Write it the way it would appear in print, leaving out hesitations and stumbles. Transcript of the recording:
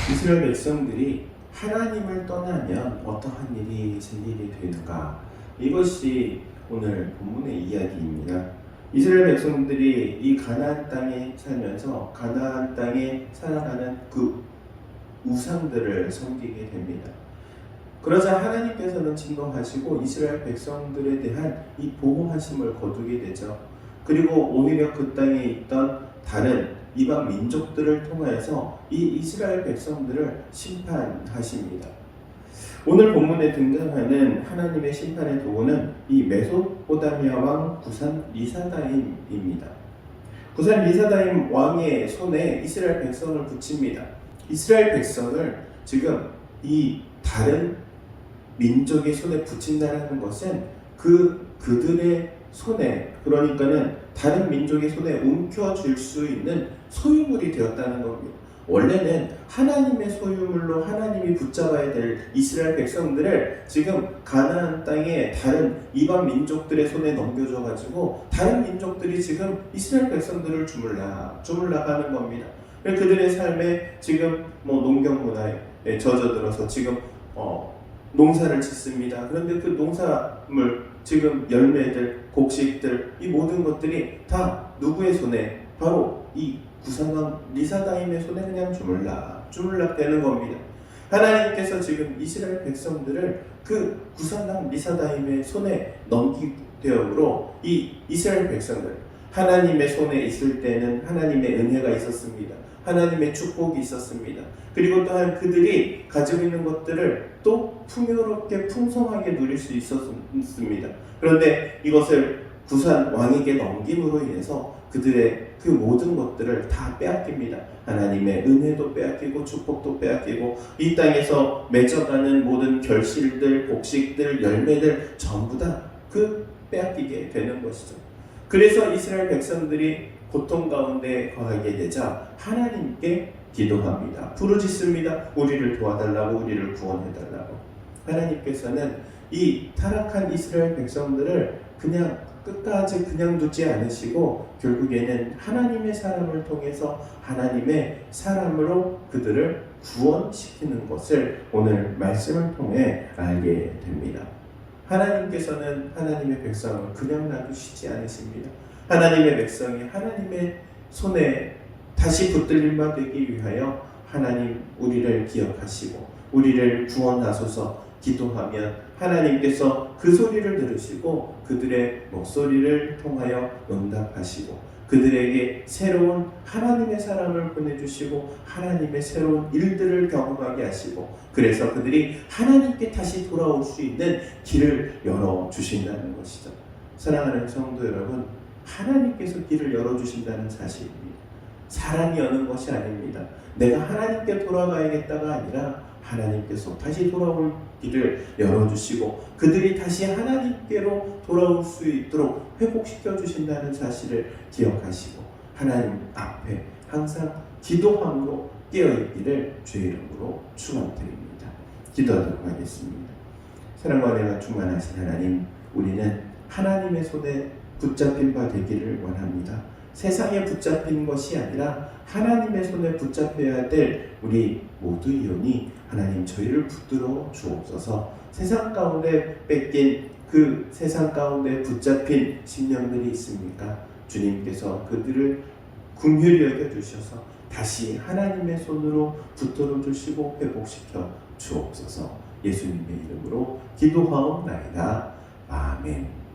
이스라엘 백성들이 하나님을 떠나면 어떠한 일이 생기게 되는가? 이것이 오늘 본문의 이야기입니다. 이스라엘 백성들이 이 가나안 땅에 살면서 가나안 땅에 살아가는 그 우상들을 섬기게 됩니다. 그러자 하나님께서는 진노하시고 이스라엘 백성들에 대한 이 보호하심을 거두게 되죠. 그리고 오히려 그 땅에 있던 다른 이방 민족들을 통하여서 이 이스라엘 백성들을 심판하십니다. 오늘 본문에 등장하는 하나님의 심판의 도구는 이 메소포타미아 왕 구산 리사다임입니다. 구산 리사다임 왕의 손에 이스라엘 백성을 붙입니다. 이스라엘 백성을 지금 이 다른 민족의 손에 붙인다는 것은 그들의 손에, 그러니까는 다른 민족의 손에 움켜쥘 수 있는 소유물이 되었다는 겁니다. 원래는 하나님의 소유물로 하나님이 붙잡아야 될 이스라엘 백성들을 지금 가나안 땅에 다른 이방 민족들의 손에 넘겨줘가지고 다른 민족들이 지금 이스라엘 백성들을 주물락하는 겁니다. 그들의 삶에 지금 농경 문화에 젖어들어서 지금 농사를 짓습니다. 그런데 그 농사물, 지금 열매들, 곡식들, 이 모든 것들이 다 누구의 손에? 바로 이 구산왕 리사다임의 손에 그냥 주물락 되는 겁니다. 하나님께서 지금 이스라엘 백성들을 그 구산왕 리사다임의 손에 넘기되므로 이 이스라엘 백성들, 하나님의 손에 있을 때는 하나님의 은혜가 있었습니다. 하나님의 축복이 있었습니다. 그리고 또한 그들이 가지고 있는 것들을 또 풍요롭게 풍성하게 누릴 수 있었습니다. 그런데 이것을 구산 왕에게 넘김으로 인해서 그들의 그 모든 것들을 다 빼앗깁니다. 하나님의 은혜도 빼앗기고 축복도 빼앗기고 이 땅에서 맺어가는 모든 결실들, 곡식들, 열매들 전부 다 빼앗기게 되는 것이죠. 그래서 이스라엘 백성들이 고통 가운데 거하게 되자 하나님께 기도합니다. 부르짖습니다. 우리를 도와달라고, 우리를 구원해달라고. 하나님께서는 이 타락한 이스라엘 백성들을 그냥 끝까지 그냥 두지 않으시고 결국에는 하나님의 사람을 통해서 하나님의 사람으로 그들을 구원시키는 것을 오늘 말씀을 통해 알게 됩니다. 하나님께서는 하나님의 백성을 그냥 놔두시지 않으십니다. 하나님의 백성이 하나님의 손에 다시 붙들림 바 되기 위하여 하나님 우리를 기억하시고 우리를 구원하소서 기도하면 하나님께서 그 소리를 들으시고 그들의 목소리를 통하여 응답하시고 그들에게 새로운 하나님의 사람을 보내주시고 하나님의 새로운 일들을 경험하게 하시고 그래서 그들이 하나님께 다시 돌아올 수 있는 길을 열어주신다는 것이죠. 사랑하는 성도 여러분, 하나님께서 길을 열어주신다는 사실입니다. 사람이 여는 것이 아닙니다. 내가 하나님께 돌아가야겠다가 아니라 하나님께서 다시 돌아올 길을 열어주시고 그들이 다시 하나님께로 돌아올 수 있도록 회복시켜 주신다는 사실을 기억하시고 하나님 앞에 항상 기도함으로 깨어있기를 주의 이름으로 축원드립니다. 기도하도록 하겠습니다. 사랑과 은혜가 충만하신 하나님, 우리는 하나님의 손에 붙잡힌 바 되기를 원합니다. 세상에 붙잡힌 것이 아니라 하나님의 손에 붙잡혀야 될 우리 모두이오니 하나님 저희를 붙들어 주옵소서. 세상 가운데 뺏긴 그 세상 가운데 붙잡힌 심령들이 있습니까? 주님께서 그들을 긍휼히 여겨주셔서 다시 하나님의 손으로 붙들어 주시고 회복시켜 주옵소서. 예수님의 이름으로 기도하옵나이다. 아멘.